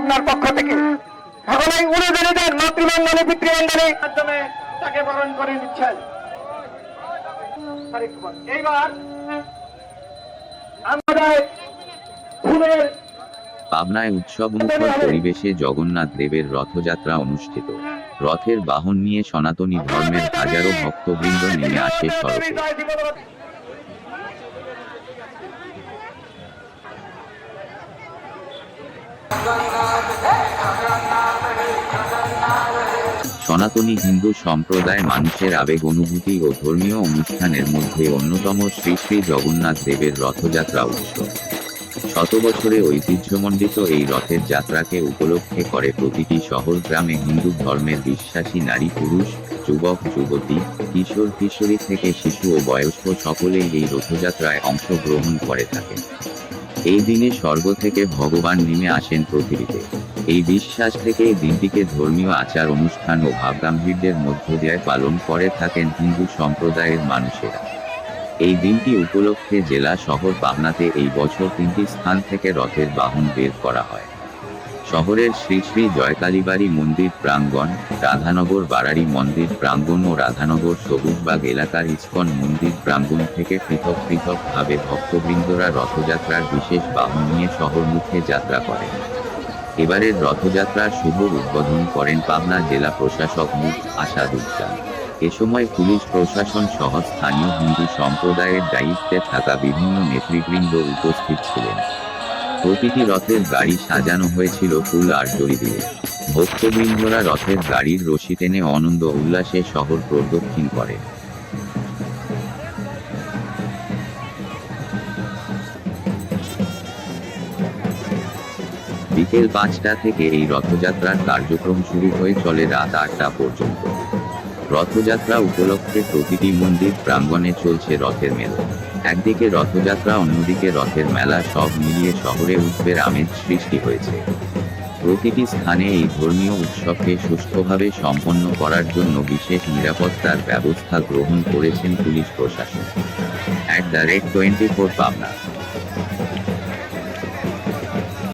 পাবনার পক্ষ থেকে এখন এই উড়োজানিদের মাতৃমণ্ডলী পিতৃমণ্ডলীর মাধ্যমে তাকে বরণ করে নিচ্ছেন। এইবার আমাদের ফুলের পাবনায় উৎসবমুখর পরিবেশে জগন্নাথ দেবের রথযাত্রা অনুষ্ঠিত। রথের বাহন নিয়ে সনাতনী ধর্মের হাজারো ভক্তবৃন্দ নেমে আসে সড়কে। সনাতনী হিন্দু সম্প্রদায় মানুষের আবেগ অনুভূতি ও ধর্মীয় অনুষ্ঠানের মধ্যে অন্যতম শ্রী শ্রী জগন্নাথ দেবের রথযাত্রা উৎসব। শত বছরে ঐতিহ্যমণ্ডিত এই রথের যাত্রাকে উপলক্ষে করে প্রতিটি শহর গ্রামে হিন্দু ধর্মের বিশ্বাসী নারী পুরুষ, যুবক যুবতী, কিশোর কিশোরী থেকে শিশু ও বয়স্ক সকলেই এই রথযাত্রায় অংশগ্রহণ করে থাকেন। এই দিনে স্বর্গ থেকে ভগবান নেমে আসেন পৃথিবীতে। এই বিশ্বাস থেকে এই দিনটিকে ধর্মীয় আচার অনুষ্ঠান ও ভাবগাম্ভীর্যের মধ্য দিয়ে পালন করে থাকেন হিন্দু সম্প্রদায়ের মানুষেরা। এই দিনটি উপলক্ষে জেলা শহর পাবনাতে এই বছর 3টি স্থান থেকে রথের বাহন বের করা হয়। শহরের শ্রী শ্রী জয়কালীবাড়ি মন্দির প্রাঙ্গণ, রাধানগর বারাড়ি মন্দির প্রাঙ্গণ ও রাধানগর সবুজবাগ এলাকার ইস্কন মন্দির প্রাঙ্গণ থেকে পৃথক পৃথকভাবে ভক্তবৃন্দরা রথযাত্রার বিশেষ বাহন নিয়ে শহরমুখে যাত্রা করেন। এবারের রথযাত্রার শুভ উদ্বোধন করেন পাবনা জেলা প্রশাসক মু. আসাদুজ্জামান। এ সময় পুলিশ প্রশাসন সহ স্থানীয় হিন্দু সম্প্রদায়ের দায়িত্বে থাকা বিভিন্ন নেতৃবৃন্দ উপস্থিত ছিলেন। প্রতিটি রথের গাড়ি সাজানো হয়েছিল ফুল আর দড়ি দিয়ে। ভক্তবৃন্দরা রথের গাড়ির রশি টেনে আনন্দ উল্লাসে শহর প্রদক্ষিণ করে। বিকেল 5টা থেকে এই রথযাত্রার কার্যক্রম শুরু হয়ে চলে রাত 8টা পর্যন্ত। রথযাত্রা উপলক্ষে প্রতিটি মন্দির প্রাঙ্গণে চলছে রথের মেলা। একদিকে রথযাত্রা, অন্যদিকে রথের মেলা, সব মিলিয়ে শহরে উৎসবের আমেজ সৃষ্টি হয়েছে। প্রতিটি স্থানে এই ধর্মীয় উৎসবকে সুষ্ঠুভাবে সম্পন্ন করার জন্য বিশেষ নিরাপত্তার ব্যবস্থা গ্রহণ করেছেন পুলিশ প্রশাসন। @24 পাবনা।